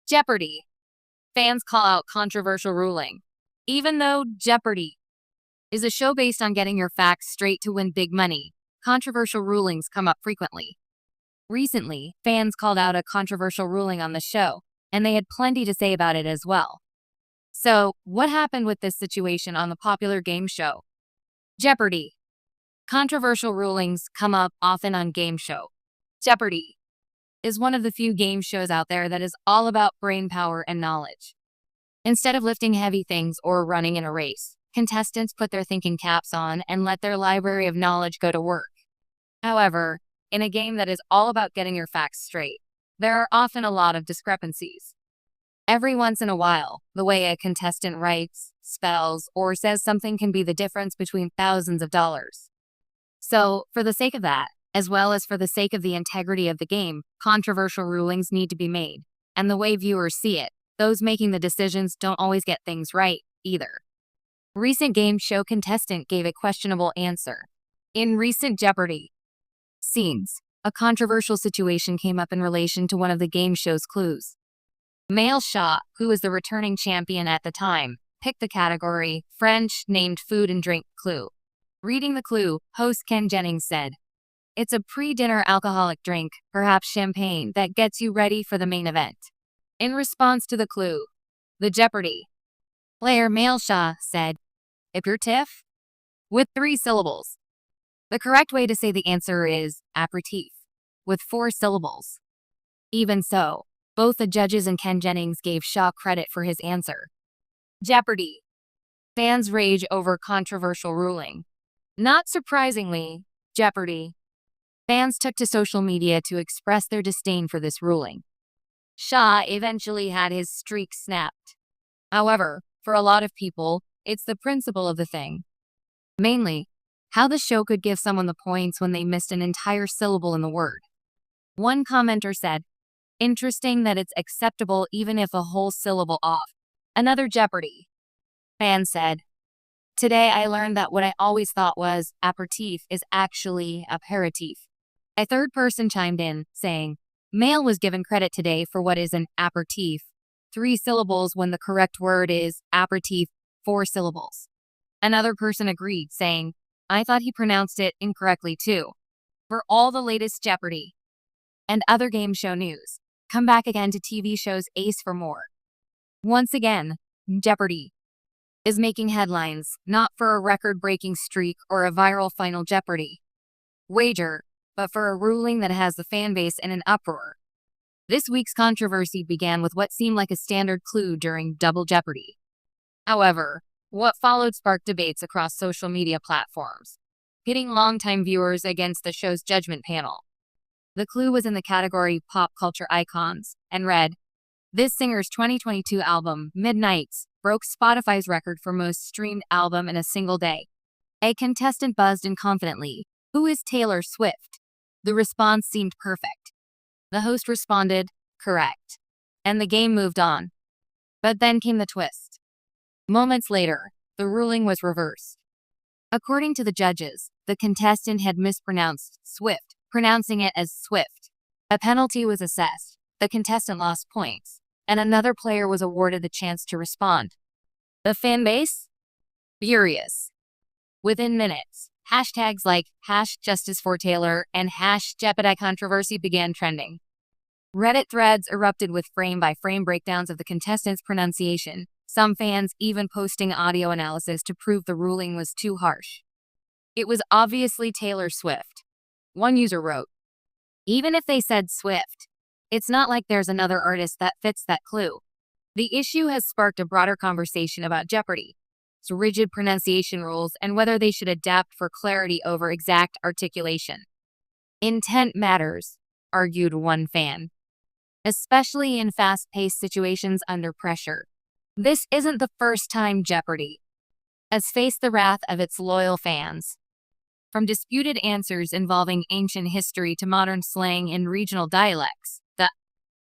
Jeopardy! Fans call out controversial ruling. Even though Jeopardy is a show based on getting your facts straight to win big money, controversial rulings come up frequently. Recently, fans called out a controversial ruling on the show, and they had plenty to say about it as well. So, what happened with this situation on the popular game show Jeopardy! Controversial rulings come up often on game show. Jeopardy! Is one of the few game shows out there that is all about brain power and knowledge. Instead of lifting heavy things or running in a race, contestants put their thinking caps on and let their library of knowledge go to work. However, in a game that is all about getting your facts straight, there are often a lot of discrepancies. Every once in a while, the way a contestant writes, spells, or says something can be the difference between thousands of dollars. So, for the sake of that, as well as for the sake of the integrity of the game, controversial rulings need to be made. And the way viewers see it, those making the decisions don't always get things right, either. Recent game show contestant gave a questionable answer. In recent Jeopardy! Scenes, a controversial situation came up in relation to one of the game show's clues. Male Shah, who was the returning champion at the time, picked the category French named food and drink clue. Reading the clue, host Ken Jennings said, "It's a pre-dinner alcoholic drink, perhaps champagne, that gets you ready for the main event." In response to the clue, the Jeopardy! Player Male Shah said, "Aperitif?" with 3 syllables. The correct way to say the answer is aperitif, with 4 syllables. Even so, both the judges and Ken Jennings gave Shah credit for his answer. Jeopardy! Fans rage over controversial ruling. Not surprisingly, Jeopardy! Fans took to social media to express their disdain for this ruling. Shah eventually had his streak snapped. However, for a lot of people, it's the principle of the thing. Mainly, how the show could give someone the points when they missed an entire syllable in the word. One commenter said, "Interesting that it's acceptable even if a whole syllable off." Another Jeopardy! Fan said, "Today I learned that what I always thought was aperitif is actually aperitif." A third person chimed in, saying, "Male was given credit today for what is an aperitif, 3 syllables when the correct word is aperitif, 4 syllables. Another person agreed, saying, "I thought he pronounced it incorrectly too." For all the latest Jeopardy! And other game show news, come back again to TV show's Ace for more. Once again, Jeopardy! Is making headlines, not for a record-breaking streak or a viral Final Jeopardy! Wager, but for a ruling that has the fanbase in an uproar. This week's controversy began with what seemed like a standard clue during Double Jeopardy! However, what followed sparked debates across social media platforms, pitting longtime viewers against the show's judgment panel. The clue was in the category Pop Culture Icons and read, "This singer's 2022 album, Midnights, broke Spotify's record for most streamed album in a single day." A contestant buzzed in confidently, "Who is Taylor Swift?" The response seemed perfect. The host responded, "Correct." And the game moved on. But then came the twist. Moments later, the ruling was reversed. According to the judges, the contestant had mispronounced Swift, pronouncing it as Swift. A penalty was assessed, the contestant lost points, and another player was awarded the chance to respond. The fanbase? Furious. Within minutes, hashtags like #JusticeForTaylor and #Jeopardy controversy began trending. Reddit threads erupted with frame-by-frame breakdowns of the contestant's pronunciation, some fans even posting audio analysis to prove the ruling was too harsh. "It was obviously Taylor Swift," one user wrote. "Even if they said Swift, it's not like there's another artist that fits that clue." The issue has sparked a broader conversation about Jeopardy!'s rigid pronunciation rules and whether they should adapt for clarity over exact articulation. "Intent matters," argued one fan, "especially in fast-paced situations under pressure." This isn't the first time Jeopardy! Has faced the wrath of its loyal fans. From disputed answers involving ancient history to modern slang and regional dialects,